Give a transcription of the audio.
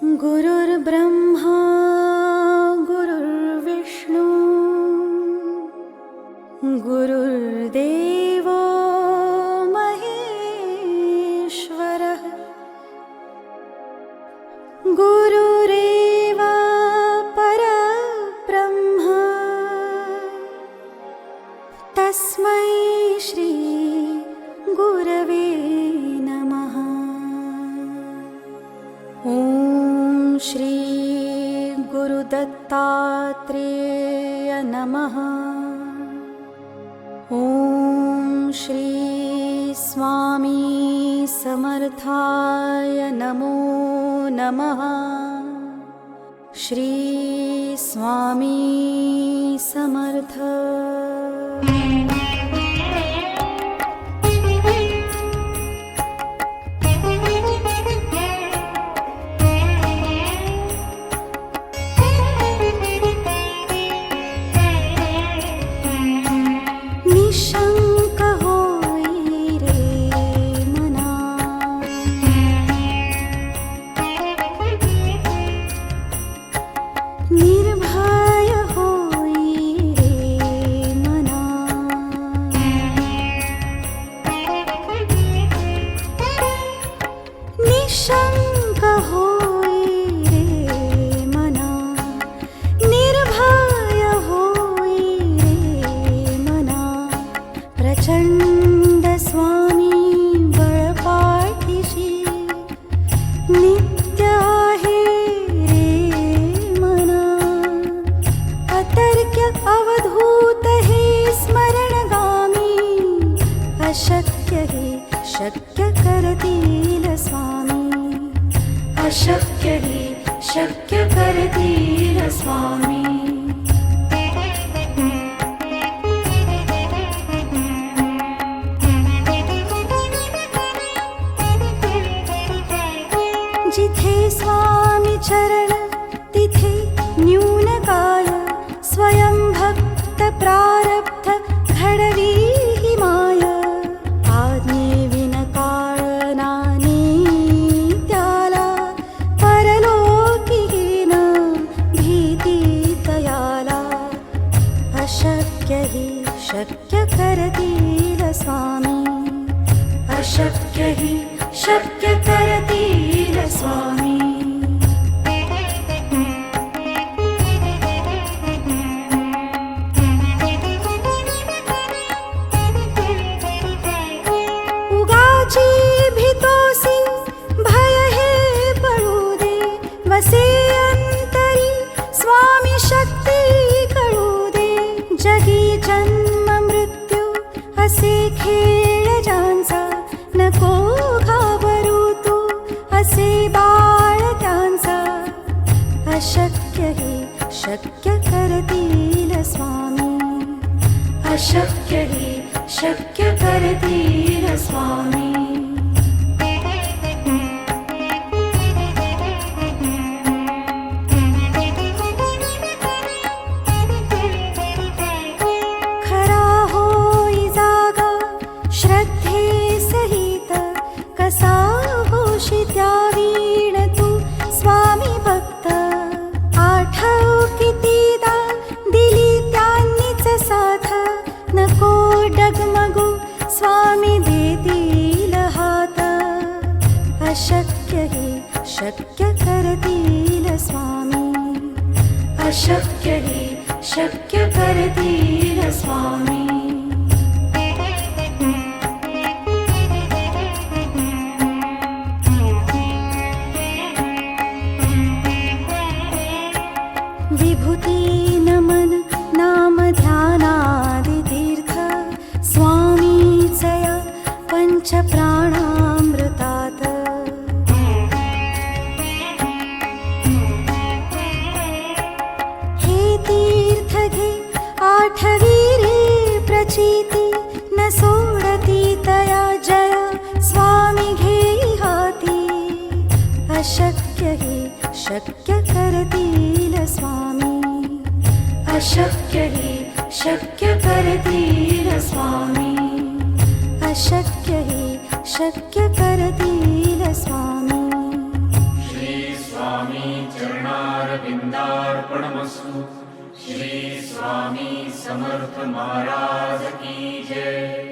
गुरुर्ब्रह्मा गुरुर्विष्णू गुरुर्देवो महेश्वरः गुरुरेव परब्रह्म तस्मै श्री गुरवे नमः। ॐ श्री गुरुदत्तात्रेय नमः। ॐ श्री स्वामी समर्थाय नमो नमः। श्री स्वामी समर्थ। निशंक होई रे मना, निर्भय होई रे मना, निशंक होई रे मना, निर्भय होई रे मना। प्रचंड स्वामी बळपाठीशी नित्य आहे रे मना। अतर्क्य अवधूत हे स्मरणगामी, अशक्य हे शक्य करतील स्वामी, अशक्य हे शक्य करतील स्वामी। जिथे स्वामी चरण तिथे न्यून काल, स्वयं भक्त प्रारब्ध घडवी ही माय। आज्ञे विन काळ नाने त्याला, परलोकीहीन भीती तयाला। अशक्य हि शक्य करतील स्वामी, अशक्य हि शक्य करतील स्वामी। उगाची भीतोसी भय हे पळू दे, वसे अंतरी स्वामी शक्ती कळू दे। जगी जन्म मृत्यू असे खेळ ज्यांचा, नको घाबरू तू असे बाळ त्यांचा। अशक्य हे शक्य करतील स्वामी, अशक्य हे शक्य करतील स्वामी। खरा होई जागा श्रद्धे सहित, कसा होशी त्यावीण तू स्वामी भक्त। आठव कितीदा दिली त्यांनीच साथ, नको डगमगू स्वामी देतील हात। अशक्य हे शक्य करतील स्वामी, अशक्य हे शक्य करतील स्वामी। विभूती नमन नाम ध्यानादि तीर्थ, स्वामीचया पंच प्राणामृतात। हे तीर्थ घे आठवी रे प्रचिती, न सोडती तया जय स्वामी घेई हाती। अशक्य हे शक्य करतील स्वामी, अशक्य हि शक्य करतील स्वामी, अशक्य हि शक्य करतील स्वामी। श्री स्वामी चरणारविंदार्पणमस्तु. श्री स्वामी समर्थ महाराज की जय.